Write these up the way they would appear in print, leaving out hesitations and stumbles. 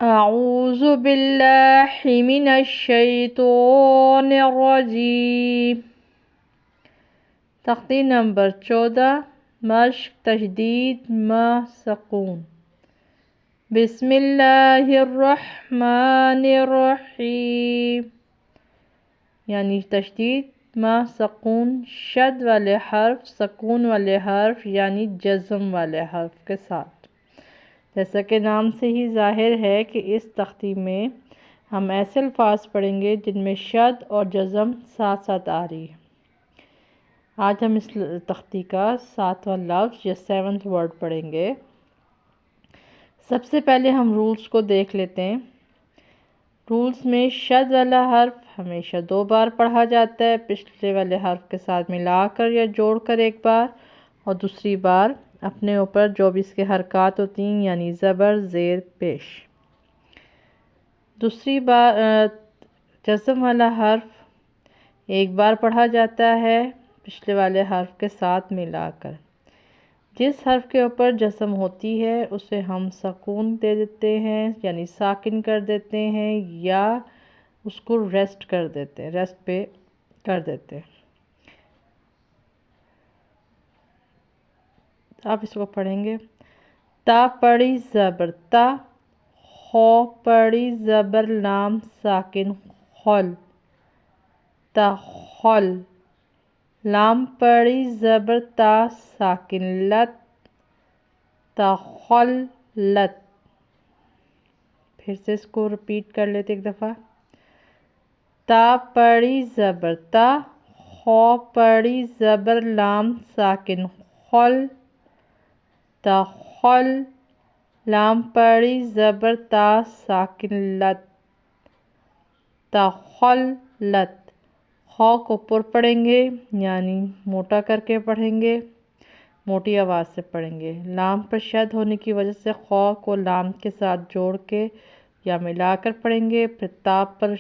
اعوذ باللہ من الشیطان الرجیم۔ تختی نمبر 14، مشق تشدید ما سکون۔ بسم اللہ الرحمن الرحیم، یعنی تشدید ما سکون، شد والے حرف سکون والے حرف یعنی جزم والے حرف کے ساتھ۔ جیسا کہ نام سے ہی ظاہر ہے کہ اس تختی میں ہم ایسے الفاظ پڑھیں گے جن میں شد اور جزم ساتھ ساتھ آ رہی ہے۔ آج ہم اس تختی کا 7واں لفظ یا 7th ورڈ پڑھیں گے۔ سب سے پہلے ہم رولز کو دیکھ لیتے ہیں۔ رولز میں شد والا حرف ہمیشہ 2 بار پڑھا جاتا ہے، پچھلے والے حرف کے ساتھ ملا کر یا جوڑ کر ایک بار، اور دوسری بار اپنے اوپر جو بھی اس کے حرکات ہوتی ہیں یعنی زبر زیر پیش۔ دوسری بار جزم والا حرف ایک بار پڑھا جاتا ہے پچھلے والے حرف کے ساتھ ملا کر۔ جس حرف کے اوپر جزم ہوتی ہے اسے ہم سکون دے دیتے ہیں یعنی ساکن کر دیتے ہیں، یا اس کو ریسٹ پہ کر دیتے ہیں۔ آپ اس کو پڑھیں گے۔ تا پڑی زبر تا، خو پڑی زبر لام ساکن خل، تخل۔ لام پڑی زبر تا ساکن لت، تخلت۔ پھر سے اس کو رپیٹ کر لیتے ایک دفعہ۔ تا پڑی زبر تا، خو پڑی زبر لام ساکن خل، تخل۔ لام پڑی زبر تا ساکن لت، تخلت۔ خو کو پر پڑھیں گے یعنی موٹا کر کے پڑھیں گے، موٹی آواز سے پڑھیں گے۔ لام پر شد ہونے کی وجہ سے خو کو لام کے ساتھ جوڑ کے یا ملا کر پڑھیں گے، پھر تا پر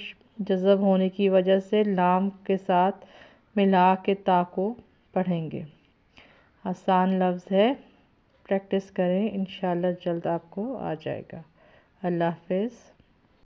جزم ہونے کی وجہ سے لام کے ساتھ ملا کے تا کو پڑھیں گے۔ آسان لفظ ہے، پریکٹس کریں، انشاءاللہ جلد آپ کو آ جائے گا۔ اللہ حافظ۔